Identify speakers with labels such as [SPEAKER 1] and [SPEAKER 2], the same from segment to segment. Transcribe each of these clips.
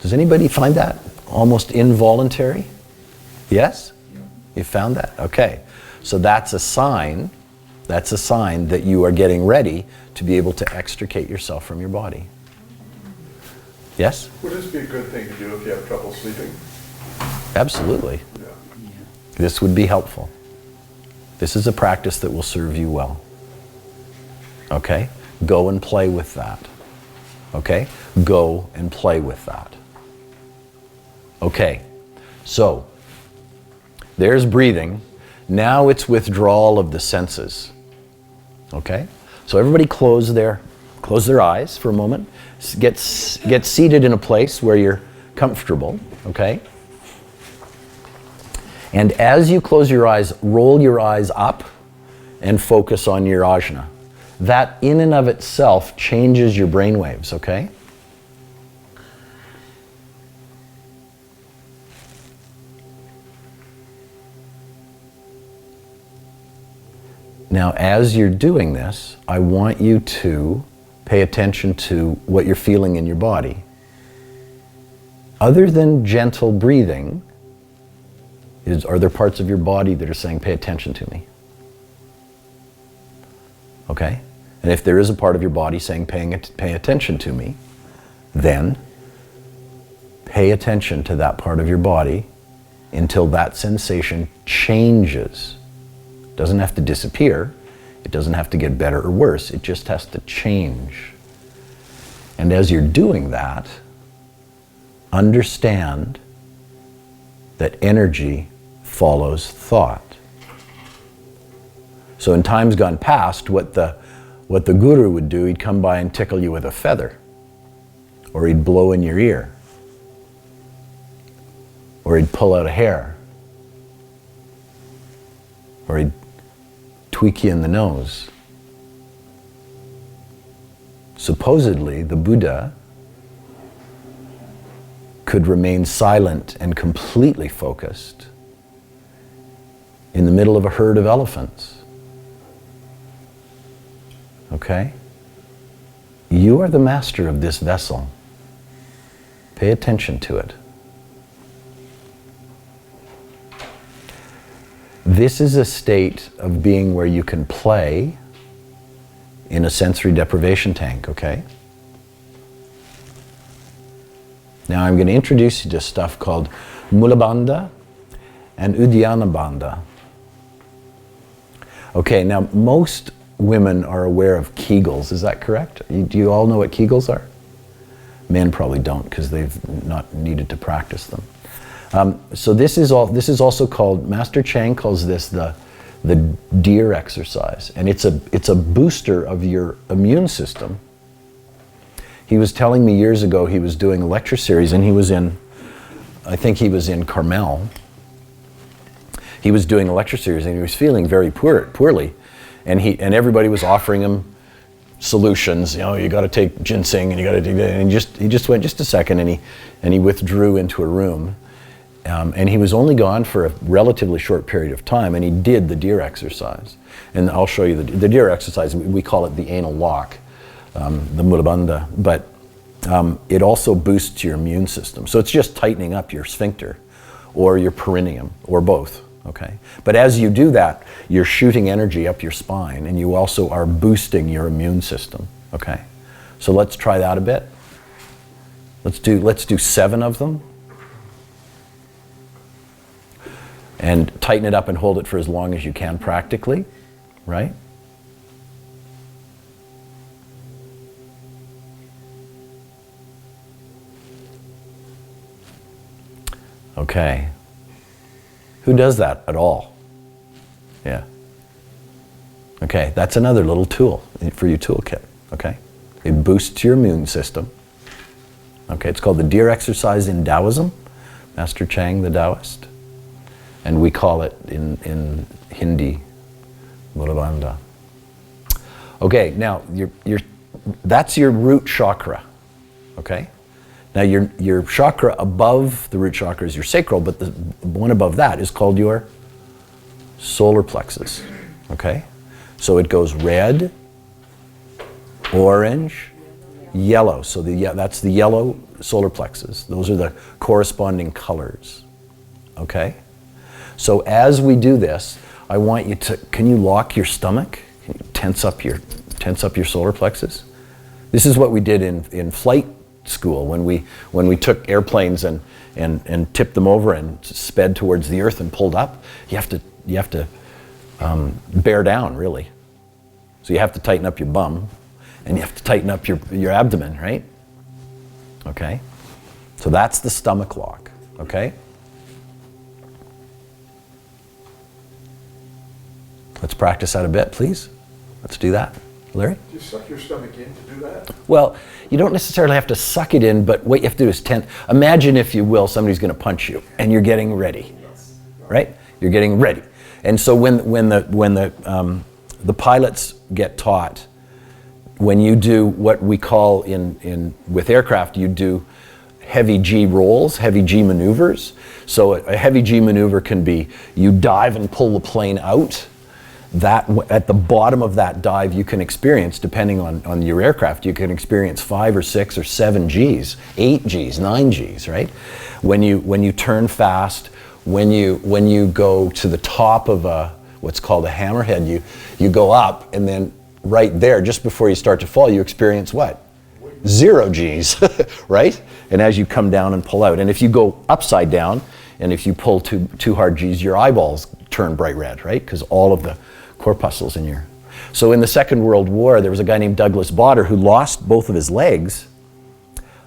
[SPEAKER 1] Does anybody find that almost involuntary? Yes? You found that? Okay. So that's a sign that you are getting ready to be able to extricate yourself from your body. Yes?
[SPEAKER 2] Would this be a good thing to do if you have trouble sleeping?
[SPEAKER 1] Absolutely.
[SPEAKER 2] Yeah.
[SPEAKER 1] This would be helpful. This is a practice that will serve you well. Okay? Go and play with that. Okay? Go and play with that. Okay. So, there's breathing. Now it's withdrawal of the senses. Okay? So everybody close their eyes for a moment. Get seated in a place where you're comfortable. Okay? And as you close your eyes, roll your eyes up and focus on your ajna. That in and of itself changes your brain waves, okay? Now, as you're doing this, I want you to pay attention to what you're feeling in your body. Other than gentle breathing, are there parts of your body that are saying, pay attention to me? Okay? And if there is a part of your body saying, pay attention to me, then pay attention to that part of your body until that sensation changes. It doesn't have to disappear. It doesn't have to get better or worse. It just has to change. And as you're doing that, understand that energy follows thought. So in times gone past, what the guru would do, he'd come by and tickle you with a feather, or he'd blow in your ear, or he'd pull out a hair, or he'd tweak you in the nose. Supposedly, the Buddha could remain silent and completely focused in the middle of a herd of elephants. Okay? You are the master of this vessel. Pay attention to it. This is a state of being where you can play in a sensory deprivation tank, okay? Now I'm going to introduce you to stuff called Mula Bandha and Uddiyana Bandha. Okay, now most women are aware of Kegels, is that correct? Do you all know what Kegels are? Men probably don't because they've not needed to practice them. So this is also called, Master Chang calls this the deer exercise, and it's a booster of your immune system. He was telling me years ago he was doing a lecture series, and I think he was in Carmel. He was doing a lecture series and he was feeling very poorly, and everybody was offering him solutions. You know, you got to take ginseng and you got to do that. And he just went just a second, and he withdrew into a room. And he was only gone for a relatively short period of time, and he did the deer exercise. And I'll show you the deer exercise. We call it the anal lock, the Mula Bandha, but it also boosts your immune system. So it's just tightening up your sphincter or your perineum or both, okay? But as you do that, you're shooting energy up your spine, and you also are boosting your immune system, okay? So let's try that a bit. Let's do 7 of them. And tighten it up and hold it for as long as you can practically, right? Okay. Who does that at all? Yeah. Okay, that's another little tool for your toolkit, okay? It boosts your immune system. Okay, it's called the deer exercise in Taoism, Master Chang the Taoist. And we call it in Hindi, Mula Bandha. Okay, now that's your root chakra, okay? Now your chakra above the root chakra is your sacral, but the one above that is called your solar plexus, okay? So it goes red, orange, yellow. So that's the yellow solar plexus. Those are the corresponding colors. Okay? So as we do this, I want you to, can you lock your stomach? Can you tense up your solar plexus? This is what we did in flight school when we took airplanes and tipped them over and sped towards the earth and pulled up. You have to bear down, really. So you have to tighten up your bum and you have to tighten up your abdomen, right? Okay? So that's the stomach lock, okay? Let's practice that a bit, please. Let's do that. Larry?
[SPEAKER 2] Do you suck your stomach in to do that?
[SPEAKER 1] Well, you don't necessarily have to suck it in, but what you have to do is imagine, if you will, somebody's going to punch you, and you're getting ready, right? You're getting ready. And so when the pilots get taught, when you do what we call with aircraft, you do heavy G rolls, heavy G maneuvers. So a heavy G maneuver can be you dive and pull the plane out. That at the bottom of that dive, you can experience, depending on your aircraft, you can experience 5 or 6 or 7 Gs, 8 Gs, 9 Gs, right? When you turn fast, when you go to the top of what's called a hammerhead, you go up, and then right there, just before you start to fall, you experience what? 0 Gs, right? And as you come down and pull out, and if you go upside down, and if you pull too hard Gs, your eyeballs turn bright red, right? Because all of the corpuscles in your... So in the Second World War, there was a guy named Douglas Bader who lost both of his legs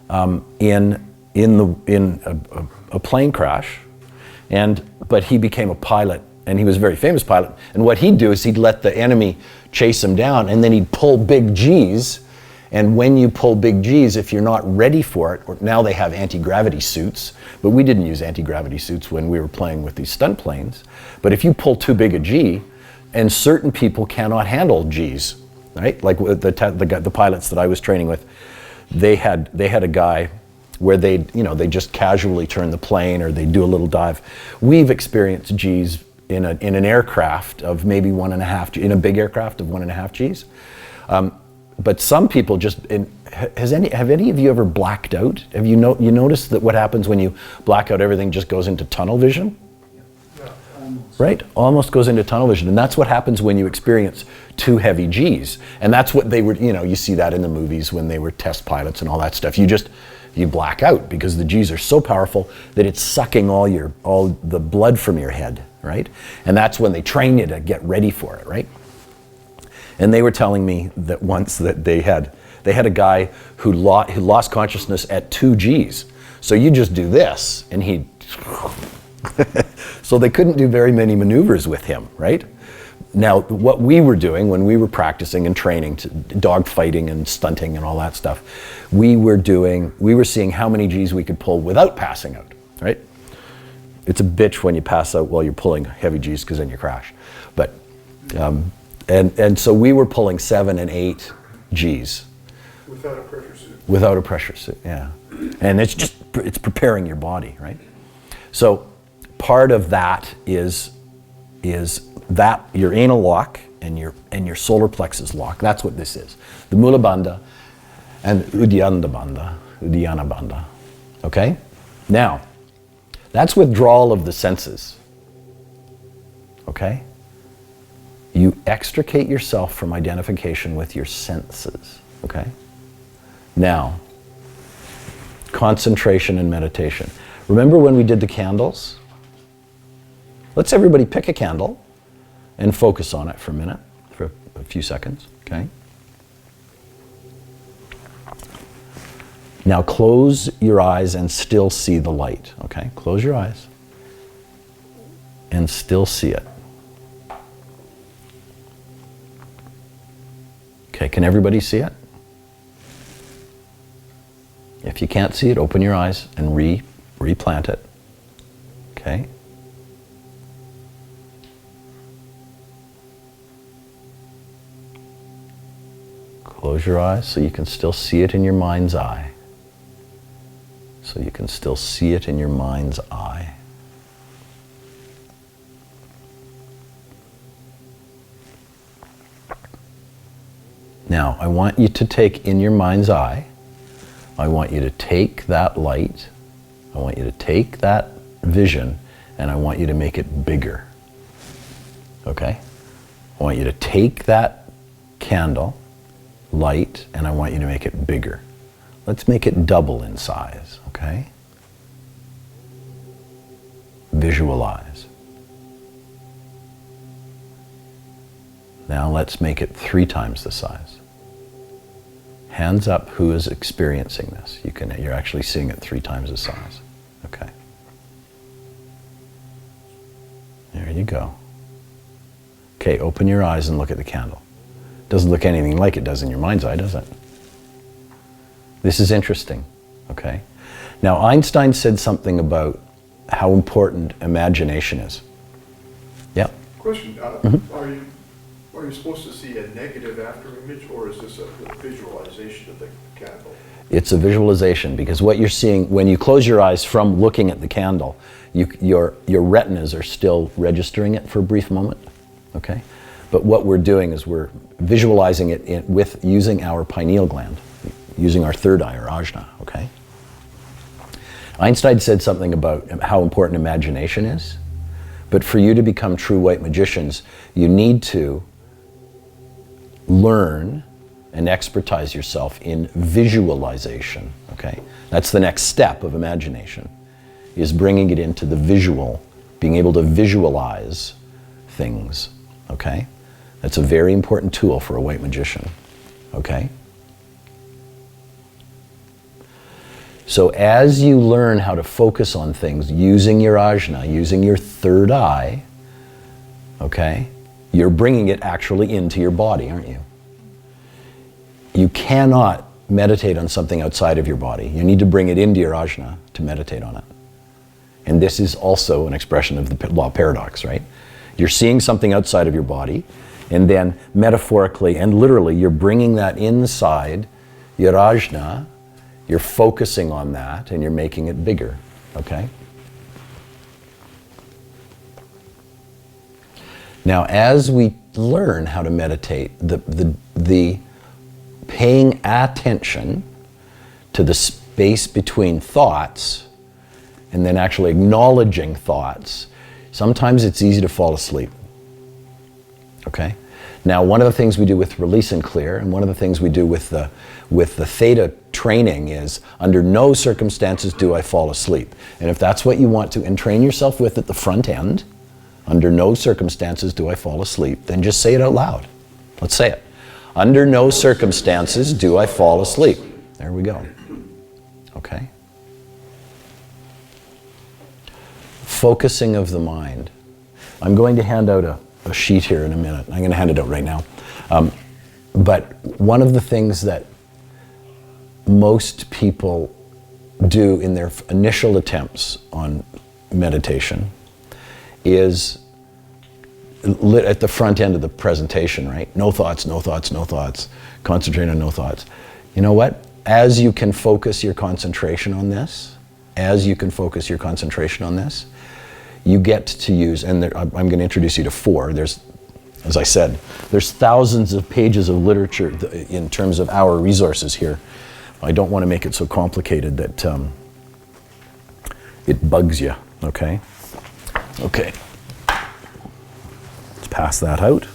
[SPEAKER 1] in a plane crash, but he became a pilot, and he was a very famous pilot. And what he'd do is he'd let the enemy chase him down, and then he'd pull big Gs. And when you pull big Gs, if you're not ready for it, or now they have anti-gravity suits, but we didn't use anti-gravity suits when we were playing with these stunt planes. But if you pull too big a G, and certain people cannot handle Gs, right? Like the pilots that I was training with, they had a guy where they just casually turn the plane or they do a little dive. We've experienced Gs in an aircraft of maybe 1.5 G, in a big aircraft of 1.5 Gs. But some people just, have any of you ever blacked out? Have you noticed that what happens when you black out, everything just goes into tunnel vision?
[SPEAKER 2] Yeah.
[SPEAKER 1] Right? Almost goes into tunnel vision. And that's what happens when you experience too heavy Gs. And that's what they were, you see that in the movies when they were test pilots and all that stuff. You black out because the Gs are so powerful that it's sucking all the blood from your head, right? And that's when they train you to get ready for it, right? And they were telling me that once that they had a guy who lost consciousness at 2 Gs. So you just do this, and he... So they couldn't do very many maneuvers with him, right? Now, what we were doing when we were practicing and training, dog fighting and stunting and all that stuff, we were seeing how many Gs we could pull without passing out, right? It's a bitch when you pass out while you're pulling heavy Gs, because then you crash. But... And so we were pulling 7 and 8 Gs.
[SPEAKER 2] Without a pressure suit.
[SPEAKER 1] Without a pressure suit, yeah. And it's preparing your body, right? So part of that is that your anal lock and your solar plexus lock. That's what this is. The Mula Bandha and Uddiyana Bandha. Okay? Now, that's withdrawal of the senses. Okay? You extricate yourself from identification with your senses, okay? Now, concentration and meditation. Remember when we did the candles? Let's everybody pick a candle and focus on it for a minute, for a few seconds, okay? Now close your eyes and still see the light, okay? Close your eyes and still see it. Okay, can everybody see it? If you can't see it, open your eyes and replant it. Okay? Close your eyes so you can still see it in your mind's eye. So you can still see it in your mind's eye. Now, I want you to take in your mind's eye I want you to take that light, I want you to take that vision, and I want you to make it bigger. Okay? I want you to take that candle, light, and I want you to make it bigger. Let's make it double in size, okay? Visualize. Now let's make it 3 times the size. Hands up who is experiencing this. You're actually seeing it 3 times the size. Okay. There you go. Okay, open your eyes and look at the candle. Doesn't look anything like it does in your mind's eye, does it? This is interesting, okay? Now, Einstein said something about how important imagination is. Yeah?
[SPEAKER 2] Question, are you supposed to see a negative after image, or is this a visualization of the candle?
[SPEAKER 1] It's a visualization, because what you're seeing, when you close your eyes from looking at the candle, your retinas are still registering it for a brief moment, okay? But what we're doing is we're visualizing it with using our pineal gland, using our third eye, or ajna, okay? Einstein said something about how important imagination is, but for you to become true white magicians, you need to learn and expertise yourself in visualization, okay? That's the next step of imagination, is bringing it into the visual, being able to visualize things, okay? That's a very important tool for a white magician, okay? So as you learn how to focus on things using your ajna, using your third eye, okay, you're bringing it actually into your body, aren't you? You cannot meditate on something outside of your body. You need to bring it into your ajna to meditate on it. And this is also an expression of the law of paradox, right? You're seeing something outside of your body, and then metaphorically and literally, you're bringing that inside your ajna, you're focusing on that, and you're making it bigger, okay? Now, as we learn how to meditate, the paying attention to the space between thoughts and then actually acknowledging thoughts, sometimes it's easy to fall asleep, okay? Now, one of the things we do with Release and Clear, and one of the things we do with the Theta training is, under no circumstances do I fall asleep. And if that's what you want to entrain yourself with at the front end, under no circumstances do I fall asleep, then just say it out loud. Let's say it. Under no circumstances do I fall asleep. There we go. Okay? Focusing of the mind. I'm going to hand out a sheet here in a minute. I'm going to hand it out right now. But one of the things that most people do in their initial attempts on meditation is at the front end of the presentation, right? No thoughts, no thoughts, no thoughts. Concentrate on no thoughts. You know what? As you can focus your concentration on this, you get to use, and I'm going to introduce you to 4. There's, as I said, there's thousands of pages of literature in terms of our resources here. I don't want to make it so complicated that it bugs you, okay? Okay. Let's pass that out.